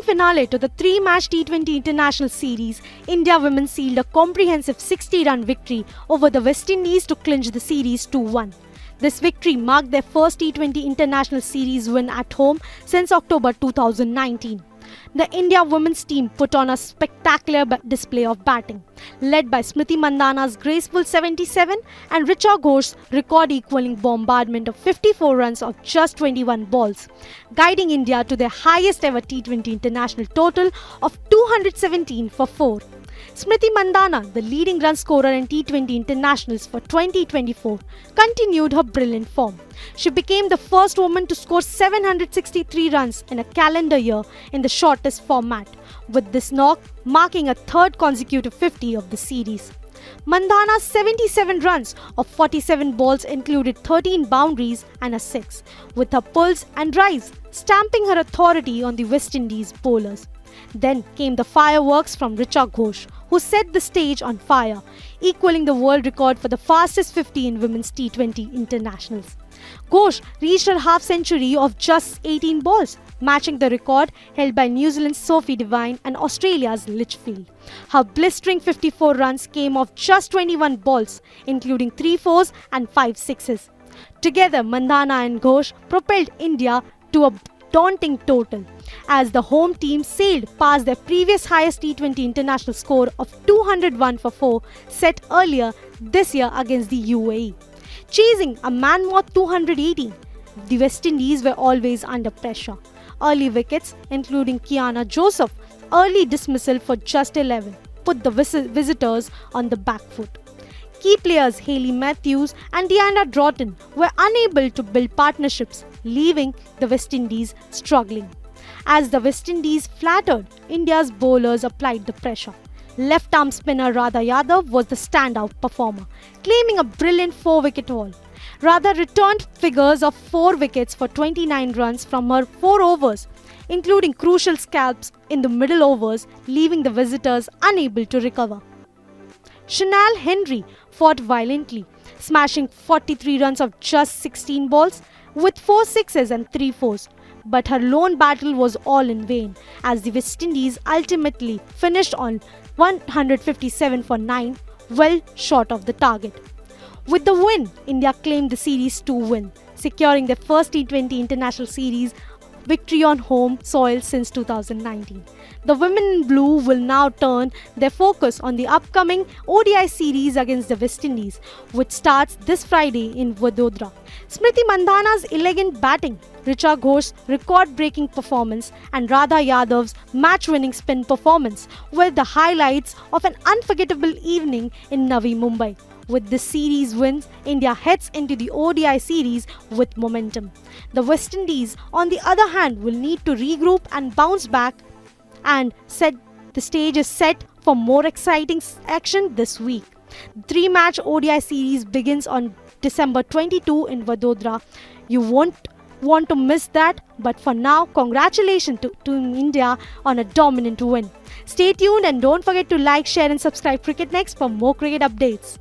finale to the three-match T20 International Series, India women sealed a comprehensive 60-run victory over the West Indies to clinch the series 2-1. This victory marked their first T20 International Series win at home since October 2019. The India women's team put on a spectacular display of batting, led by Smriti Mandhana's graceful 77 and Richa Ghosh's record-equalling bombardment of 54 runs of just 21 balls, guiding India to their highest-ever T20 international total of 217 for 4. Smriti Mandhana, the leading run scorer in T20 internationals for 2024, continued her brilliant form. She became the first woman to score 763 runs in a calendar year in the shortest format, with this knock marking a third consecutive 50 of the series. Mandhana's 77 runs of 47 balls included 13 boundaries and a 6, with her pulls and drives stamping her authority on the West Indies bowlers. Then came the fireworks from Richa Ghosh, who set the stage on fire, equaling the world record for the fastest 50 in women's T20 internationals. Ghosh reached her half-century of just 18 balls, matching the record held by New Zealand's Sophie Devine and Australia's Litchfield. Her blistering 54 runs came off just 21 balls, including 3 fours and 5 sixes. Together, Mandhana and Ghosh propelled India to a daunting total, as the home team sailed past their previous highest T20 international score of 201 for 4 set earlier this year against the UAE. Chasing a man-moth 218, the West Indies were always under pressure. Early wickets, including Kiana Joseph, early dismissal for just 11, put the visitors on the back foot. Key players Hayley Matthews and Deanna Broughton were unable to build partnerships, leaving the West Indies struggling. As the West Indies flattered, India's bowlers applied the pressure. Left-arm spinner Radha Yadav was the standout performer, claiming a brilliant 4-wicket haul. Radha returned figures of 4 wickets for 29 runs from her 4 overs, including crucial scalps in the middle overs, leaving the visitors unable to recover. Chanel Henry fought violently, smashing 43 runs of just 16 balls with 4 sixes and 3 fours. But her lone battle was all in vain, as the West Indies ultimately finished on 157 for 9, well short of the target. With the win, India claimed the series 2-win, securing their first T20 international series victory on home soil since 2019. The women in blue will now turn their focus on the upcoming ODI series against the West Indies, which starts this Friday in Vadodara. Smriti Mandhana's elegant batting, Richa Ghosh's record-breaking performance and Radha Yadav's match-winning spin performance were the highlights of an unforgettable evening in Navi Mumbai. With this series wins, India heads into the ODI series with momentum. The West Indies, on the other hand, will need to regroup and bounce back, and the stage is set for more exciting action this week. The 3-match ODI series begins on December 22 in Vadodara. You won't want to miss that, but for now, congratulations to India on a dominant win. Stay tuned and don't forget to like, share and subscribe Cricket Next for more cricket updates.